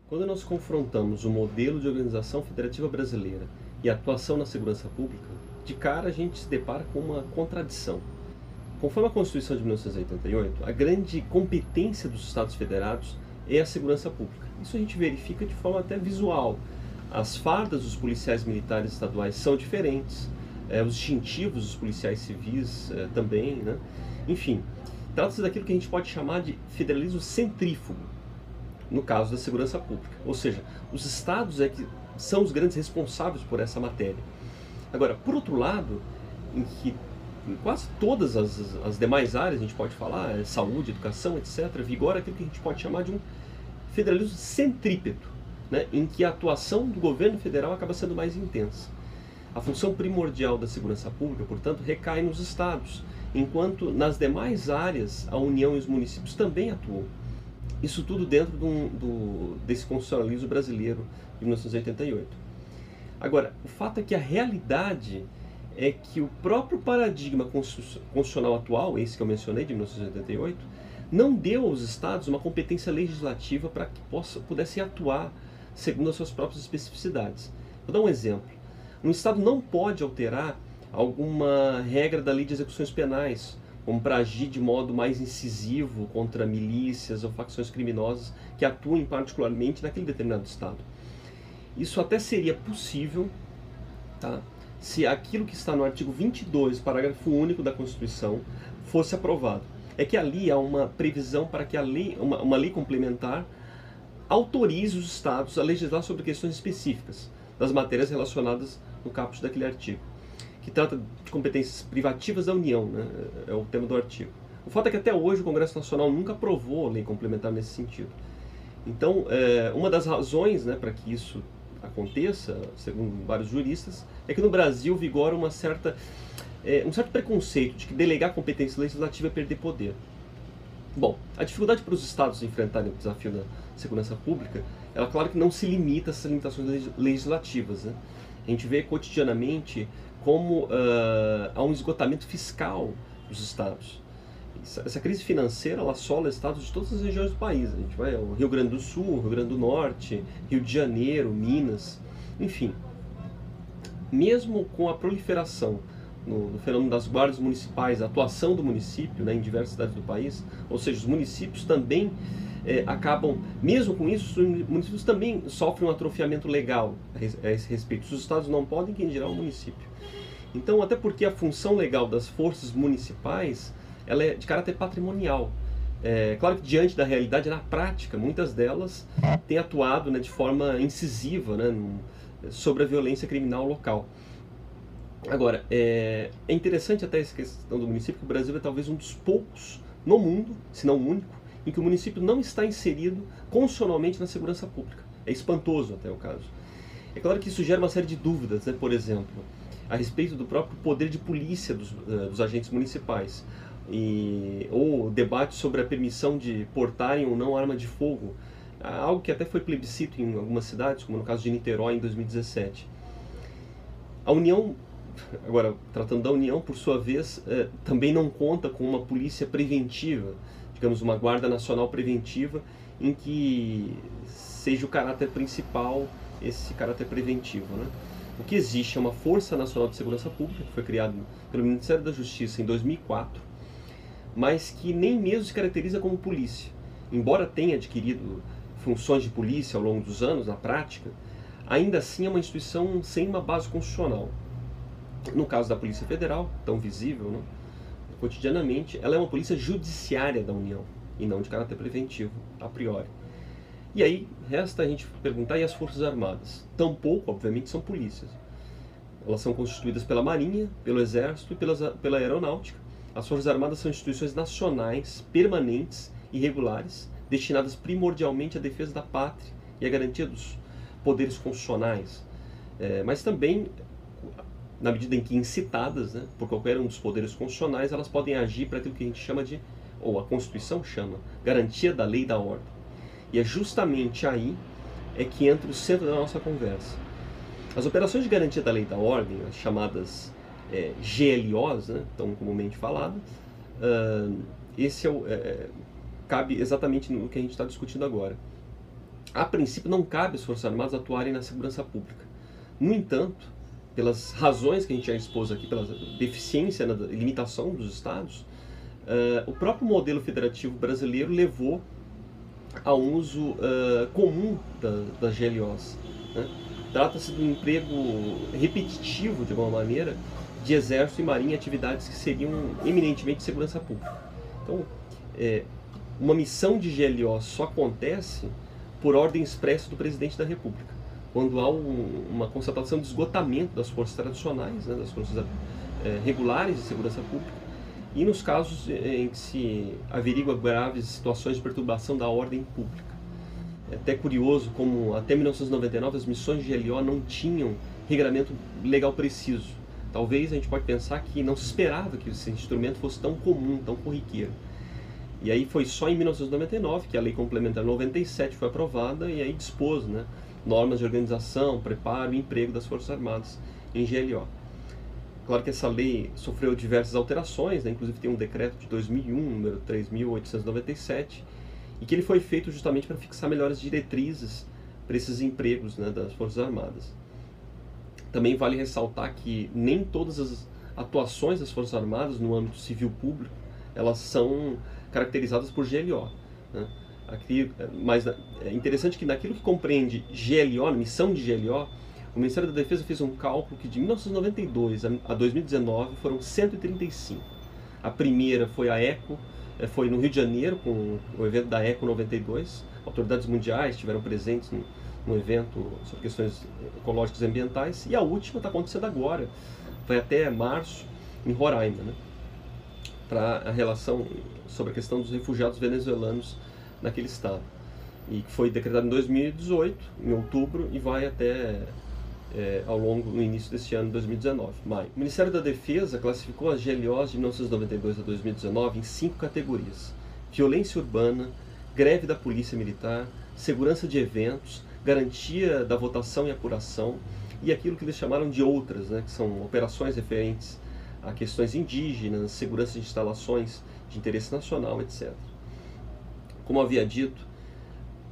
Quando nós confrontamos o modelo de organização federativa brasileira e a atuação na segurança pública, de cara a gente se depara com uma contradição. Conforme a Constituição de 1988, a grande competência dos Estados Federados é a segurança pública. Isso a gente verifica de forma até visual. As fardas dos policiais militares estaduais são diferentes, os distintivos dos policiais civis também, né? Enfim, trata-se daquilo que a gente pode chamar de federalismo centrífugo, no caso da segurança pública. Ou seja, os estados é que são os grandes responsáveis por essa matéria. Agora, por outro lado, em quase todas as demais áreas, a gente pode falar, saúde, educação, etc., vigora aquilo que a gente pode chamar de um federalismo centrípeto, né, em que a atuação do governo federal acaba sendo mais intensa. A função primordial da segurança pública, portanto, recai nos estados, enquanto nas demais áreas a União e os municípios também atuam. Isso tudo dentro desse constitucionalismo brasileiro de 1988. Agora, o fato é que a realidade é que o próprio paradigma constitucional atual, esse que eu mencionei, de 1988, não deu aos estados uma competência legislativa para que pudessem atuar segundo as suas próprias especificidades. Vou dar um exemplo. Um estado não pode alterar alguma regra da lei de execuções penais, como para agir de modo mais incisivo contra milícias ou facções criminosas que atuem particularmente naquele determinado estado. Isso até seria possível, tá, se aquilo que está no artigo 22, parágrafo único da Constituição, fosse aprovado. É que ali há uma previsão para que uma lei complementar autorize os estados a legislar sobre questões específicas das matérias relacionadas no caput daquele artigo, que trata de competências privativas da União, né? É o tema do artigo. O fato é que até hoje o Congresso Nacional nunca aprovou lei complementar nesse sentido. Então, uma das razões, né, para que isso aconteça, segundo vários juristas, é que no Brasil vigora um certo preconceito de que delegar competência legislativa é perder poder. Bom, a dificuldade para os estados enfrentarem o desafio da segurança pública, ela claro que não se limita a essas limitações legislativas, né? A gente vê cotidianamente como há um esgotamento fiscal dos estados. Essa crise financeira, ela assola estados de todas as regiões do país. A gente vai ao Rio Grande do Sul, Rio Grande do Norte, Rio de Janeiro, Minas, enfim. Mesmo com a proliferação no fenômeno das guardas municipais, a atuação do município, né, em diversas cidades do país, ou seja, os municípios também acabam, mesmo com isso, os municípios também sofrem um atrofiamento legal a esse respeito. Os estados não podem, quem dirá o município. Então, até porque a função legal das forças municipais, ela é de caráter patrimonial. Claro que diante da realidade, na prática, muitas delas têm atuado, né, de forma incisiva, né, sobre a violência criminal local. Agora, é interessante até essa questão do município, que o Brasil é talvez um dos poucos no mundo, se não o único, em que o município não está inserido constitucionalmente na segurança pública. É espantoso até o caso. É claro que isso gera uma série de dúvidas, né, por exemplo, a respeito do próprio poder de polícia dos agentes municipais, ou debate sobre a permissão de portarem ou não arma de fogo, algo que até foi plebiscito em algumas cidades, como no caso de Niterói em 2017. A União, agora tratando da União, por sua vez, também não conta com uma polícia preventiva, digamos, uma guarda nacional preventiva, em que seja o caráter principal esse caráter preventivo, né? O que existe é uma Força Nacional de Segurança Pública, que foi criada pelo Ministério da Justiça em 2004, mas que nem mesmo se caracteriza como polícia. Embora tenha adquirido funções de polícia ao longo dos anos, na prática, ainda assim é uma instituição sem uma base constitucional. No caso da Polícia Federal, tão visível, né, cotidianamente, ela é uma polícia judiciária da União, e não de caráter preventivo, a priori. E aí, resta a gente perguntar, e as Forças Armadas? Tampouco, obviamente, são polícias. Elas são constituídas pela Marinha, pelo Exército e pela Aeronáutica. As Forças Armadas são instituições nacionais, permanentes e regulares, destinadas primordialmente à defesa da pátria e à garantia dos poderes constitucionais, mas também, na medida em que incitadas, né, por qualquer um dos poderes constitucionais, elas podem agir para aquilo que a gente chama de, ou a Constituição chama, garantia da lei e da ordem. E é justamente aí que entra o centro da nossa conversa. As operações de garantia da lei e da ordem, as chamadas GLOs, né, tão comumente falado, esse cabe exatamente no que a gente está discutindo agora. A princípio, não cabe às Forças Armadas atuarem na segurança pública. No entanto, pelas razões que a gente já expôs aqui, pela deficiência, e limitação dos estados, o próprio modelo federativo brasileiro levou a um uso comum das GLOs, né? Trata-se de um emprego repetitivo, de alguma maneira, de exército e marinha, atividades que seriam eminentemente de segurança pública. Então, uma missão de GLO só acontece por ordem expressa do presidente da República, quando há uma constatação de esgotamento das forças tradicionais, né, das forças regulares de segurança pública, e nos casos em que se averigua graves situações de perturbação da ordem pública. É até curioso como até 1999 as missões de GLO não tinham regramento legal preciso. Talvez a gente pode pensar que não se esperava que esse instrumento fosse tão comum, tão corriqueiro. E aí foi só em 1999 que a Lei Complementar 97 foi aprovada e aí dispôs, né, normas de organização, preparo e emprego das Forças Armadas em GLO. Claro que essa lei sofreu diversas alterações, né, inclusive tem um decreto de 2001, número 3.897, e que ele foi feito justamente para fixar melhores diretrizes para esses empregos, né, das Forças Armadas. Também vale ressaltar que nem todas as atuações das Forças Armadas no âmbito civil público, elas são caracterizadas por GLO, né? Aqui, mas é interessante que naquilo que compreende GLO, missão de GLO, o Ministério da Defesa fez um cálculo que de 1992 a 2019 foram 135. A primeira foi a ECO, foi no Rio de Janeiro, com o evento da ECO 92. Autoridades mundiais estiveram presentes no evento sobre questões ecológicas e ambientais. E a última está acontecendo agora, vai até março, em Roraima, né, para a relação sobre a questão dos refugiados venezuelanos naquele estado. E que foi decretado em 2018, em outubro, e vai até no início deste ano, 2019, maio. O Ministério da Defesa classificou as GLOs de 1992 a 2019 em 5 categorias: violência urbana, greve da polícia militar, segurança de eventos, garantia da votação e apuração, e aquilo que eles chamaram de outras, né, que são operações referentes a questões indígenas, segurança de instalações de interesse nacional, etc. Como havia dito,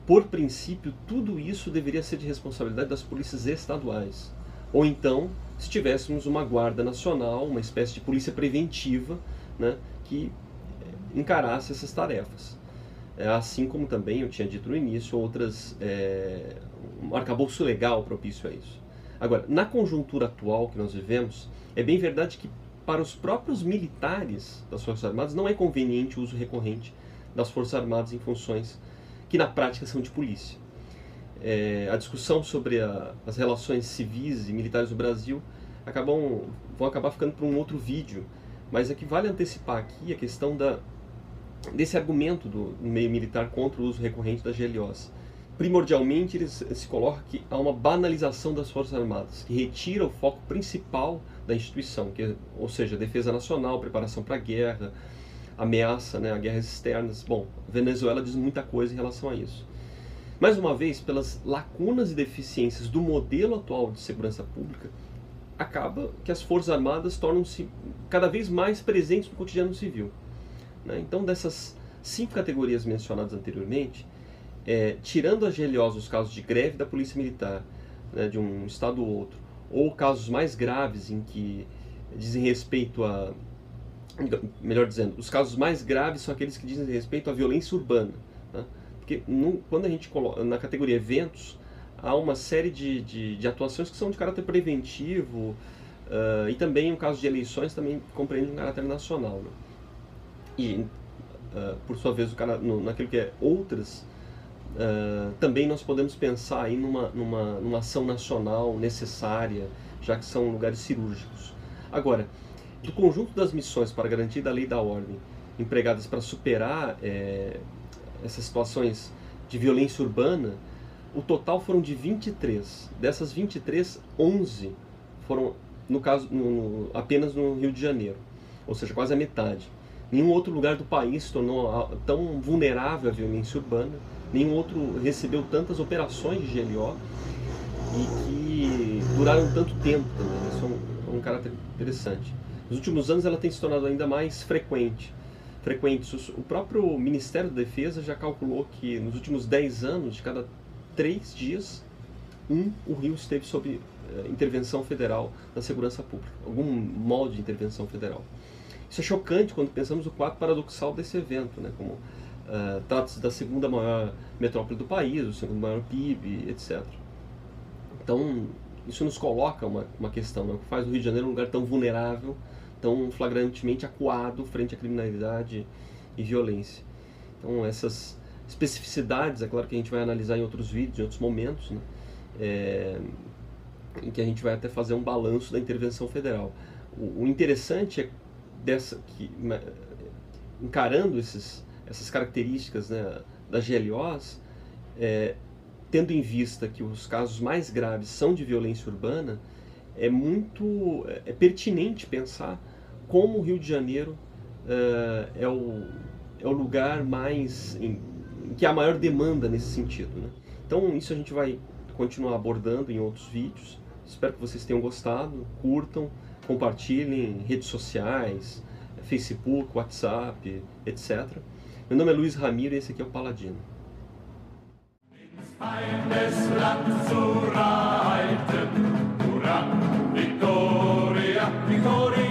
por princípio, tudo isso deveria ser de responsabilidade das polícias estaduais. Ou então, se tivéssemos uma guarda nacional, uma espécie de polícia preventiva, né, que encarasse essas tarefas. Assim como também, eu tinha dito no início, um arcabouço legal propício a isso. Agora, na conjuntura atual que nós vivemos, é bem verdade que para os próprios militares das Forças Armadas não é conveniente o uso recorrente das Forças Armadas em funções que na prática são de polícia. A discussão sobre as relações civis e militares do Brasil vão acabar ficando para um outro vídeo, mas é que vale antecipar aqui a questão desse argumento do meio militar contra o uso recorrente das GLOs. Primordialmente, ele se coloca que há uma banalização das Forças Armadas, que retira o foco principal da instituição, ou seja, defesa nacional, preparação para a guerra, ameaça, né, a guerras externas. Bom, a Venezuela diz muita coisa em relação a isso. Mais uma vez, pelas lacunas e deficiências do modelo atual de segurança pública, acaba que as Forças Armadas tornam-se cada vez mais presentes no cotidiano civil, né? Então, dessas 5 categorias mencionadas anteriormente, tirando as GLOs nos casos de greve da Polícia Militar, né, de um estado ou outro, ou casos mais graves em que dizem respeito a... Melhor dizendo, os casos mais graves são aqueles que dizem respeito à violência urbana, né? Porque quando a gente coloca na categoria eventos, há uma série de atuações que são de caráter preventivo, e também o caso de eleições também compreende um caráter nacional, né? E, por sua vez, naquilo que é outras, também nós podemos pensar aí numa ação nacional necessária, já que são lugares cirúrgicos. Agora, do conjunto das missões para garantir da lei e da ordem empregadas para superar essas situações de violência urbana, o total foram de 23. Dessas 23, 11 foram, no caso, apenas no Rio de Janeiro, ou seja, quase a metade. Nenhum outro lugar do país se tornou tão vulnerável à violência urbana, nenhum outro recebeu tantas operações de GLO e que duraram tanto tempo também. Isso é um caráter interessante. Nos últimos anos ela tem se tornado ainda mais frequente. O próprio Ministério da Defesa já calculou que nos últimos 10 anos, de cada 3 dias, o Rio esteve sob intervenção federal na segurança pública, algum molde de intervenção federal. Isso é chocante quando pensamos no quadro paradoxal desse evento, né? Como trata-se da segunda maior metrópole do país, o segundo maior PIB, etc. Então, isso nos coloca uma questão, né? O que faz o Rio de Janeiro um lugar tão vulnerável, tão flagrantemente acuado frente à criminalidade e violência. Então, essas especificidades, é claro que a gente vai analisar em outros vídeos, em outros momentos, né? Em que a gente vai até fazer um balanço da intervenção federal. O interessante é encarando essas características, né, das GLOs, tendo em vista que os casos mais graves são de violência urbana, é pertinente pensar como o Rio de Janeiro é o lugar em que há maior demanda nesse sentido, né? Então isso a gente vai continuar abordando em outros vídeos. Espero que vocês tenham gostado, curtam, compartilhem em redes sociais, Facebook, WhatsApp, etc. Meu nome é Luiz Ramiro e esse aqui é o Paladino. Victoria, Victoria.